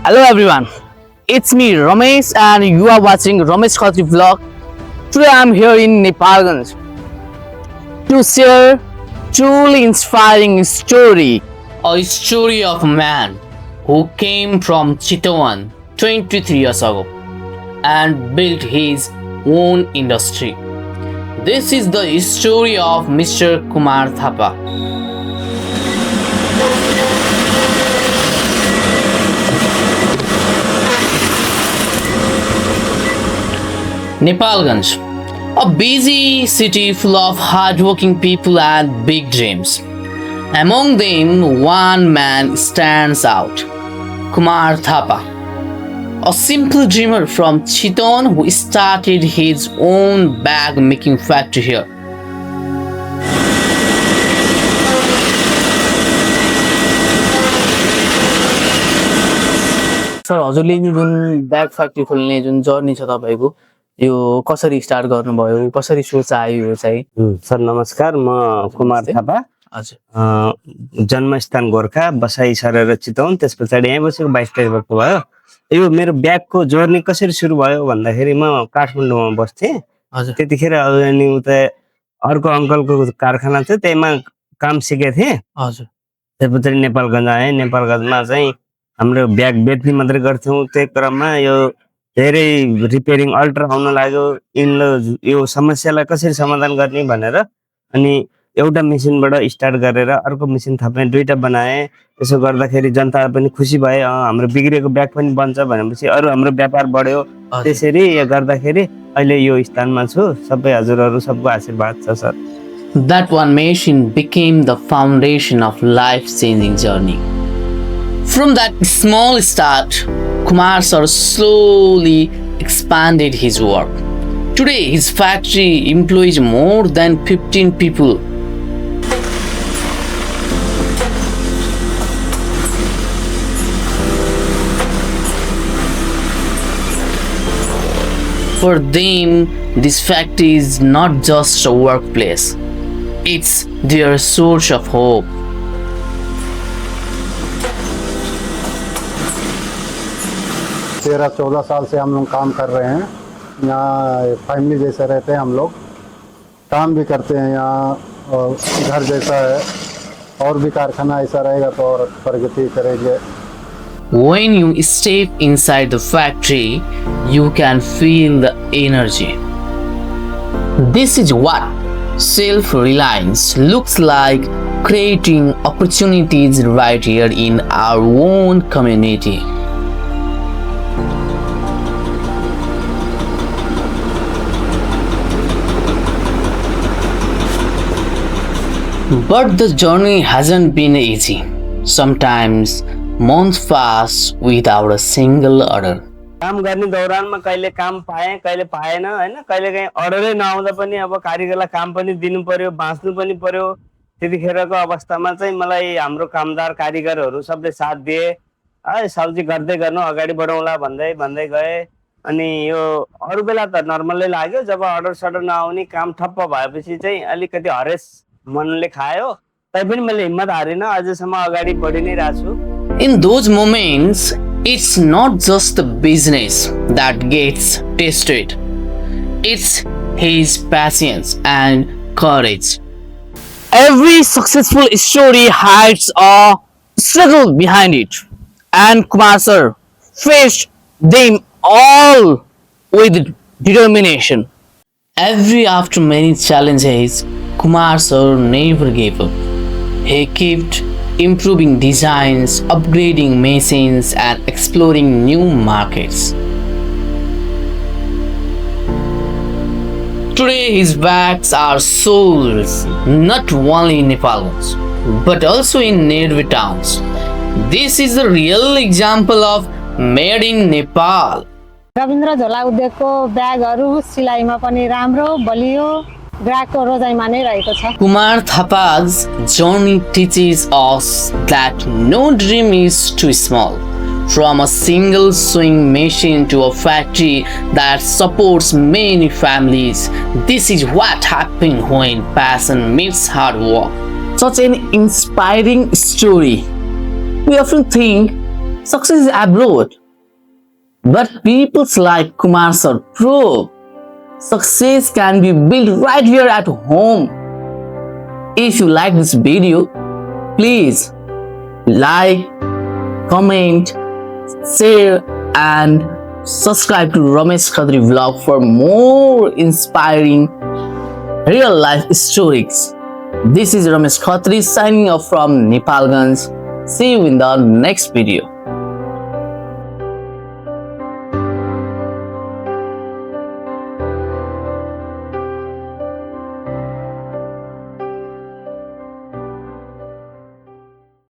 Hello everyone, it's me Ramesh and you are watching Rameshkhatrivlogs. Today I am here in Nepalgunj to share truly inspiring story. A story of a man who came from Chitwan 23 years ago and built his own industry. This is the story of Mr. Kumar Thapa. Nepalgunj, a busy city full of hardworking people and big dreams. Among them, one man stands out, Kumar Thapa, a simple dreamer from Chitwan who started his own bag making factory here. Sir हजुरले जुन bag factory खोल्ने जुन journey छ तपाईको यो कसरी start गर्नुभयो कसरी सोच आयो यो चाहिँ सर नमस्कार म कुमार थापा हजुर जन्मस्थान गोरखा बसाई सरेर चितवन त्यसपछि यही बसेको 22-23 वर्ष भयो यो मेरो ब्यागको जर्नी कसरी सुरु भयो भन्दाखेरि म काठमाडौँमा बस्थे हजुर त्यतिखेर अनि उता अर्को अंकलको कारखाना थियो त्यहीमा काम सिकेको थिए हजुर त्यसपछि नेपालगञ्ज आए नेपालगञ्जमा चाहिँ हाम्रो ब्याग बेच्ने मात्रै गर्थ्यौं त्यही क्रममा यो धेरै रिपेयरिङ अल्टर आउन लाग्यो यो समस्यालाई कसरी समाधान गर्ने भनेर अनि एउटा मेसिनबाट स्टार्ट गरेर अर्को मेसिन थप्ने दुईटा बनाए त्यसो गर्दाखेरि जनता पनि खुसी भए हाम्रो बिग्रेको ब्याग पनि बन्छ भनेपछि अरु हाम्रो व्यापार बढ्यो त्यसरी गर्दाखेरि अहिले यो स्थानमा छु सबै हजुरहरु सबको आशीर्वाद छ sir That one machine became the foundation of life-changing journey. From that small start, Kumar sir slowly expanded his work. Today, his factory employs more than 15 people. For them, this factory is not just a workplace, it's their source of hope. तेरह 14 साल से हम लोग काम कर रहे हैं यहाँ फैमिली जैसे रहते हैं हम लोग काम भी करते हैं यहाँ और घर जैसा है और भी कारखाना ऐसा रहेगा तो और प्रगति करेंगे When you step inside the factory, you can feel the energy. This is what self-reliance looks like, creating opportunities right here in our own community. But the journey hasn't been easy. Sometimes months pass without a single order. काम गर्ने दौरानमा कहिले काम पाए कहिले पाएन हैन कहिले कहीं अर्डरै नआउँदा पनि अब कारीगरलाई काम पनि दिनु पर्यो बाँच्नु पनि पर्यो त्यतिखेरको अवस्थामा चाहिँ मलाई हाम्रो कामदार कारीगरहरू सबले साथ दिए सब्जी गर्दै गर्नु अगाडि बढाउँला भन्दै भन्दै गए अनि यो अरु बेला त नर्मलै लाग्यो जब अर्डर सडर नआउने काम ठप्प भएपछि चाहिँ अलिकति हरेस मनले खायो तैपनि मैले हिम्मत हारिन अझसम्म अगाडि बढि नै राछु In those moments, it's not just the business that gets tested. It's his patience and courage. Every successful story hides a struggle behind it. And Kumar sir faced them all with determination. After many challenges, Kumar sir never gave up. He kept improving designs, upgrading machines, and exploring new markets. Today, his bags are sold not only in Nepalgunj, but also in nearby towns. This is a real example of made in Nepal. Ravindra झोला उद्योगको ब्यागहरु सिलाइमा पनि राम्रो बलियो ग्राहकको रोजाइमा नै रहेको छ Kumar Thapa's journey teaches us that no dream is too small. From a single sewing machine to a factory that supports many families, this is what happens when passion meets hard work. Such an inspiring story. We often think success is abroad. But people like Kumar sir prove success can be built right here at home. If you like this video, please like, comment, share and subscribe to Ramesh Khatri vlog for more inspiring real life stories. This is Ramesh Khatri signing off from Nepalgunj. See you in the next video.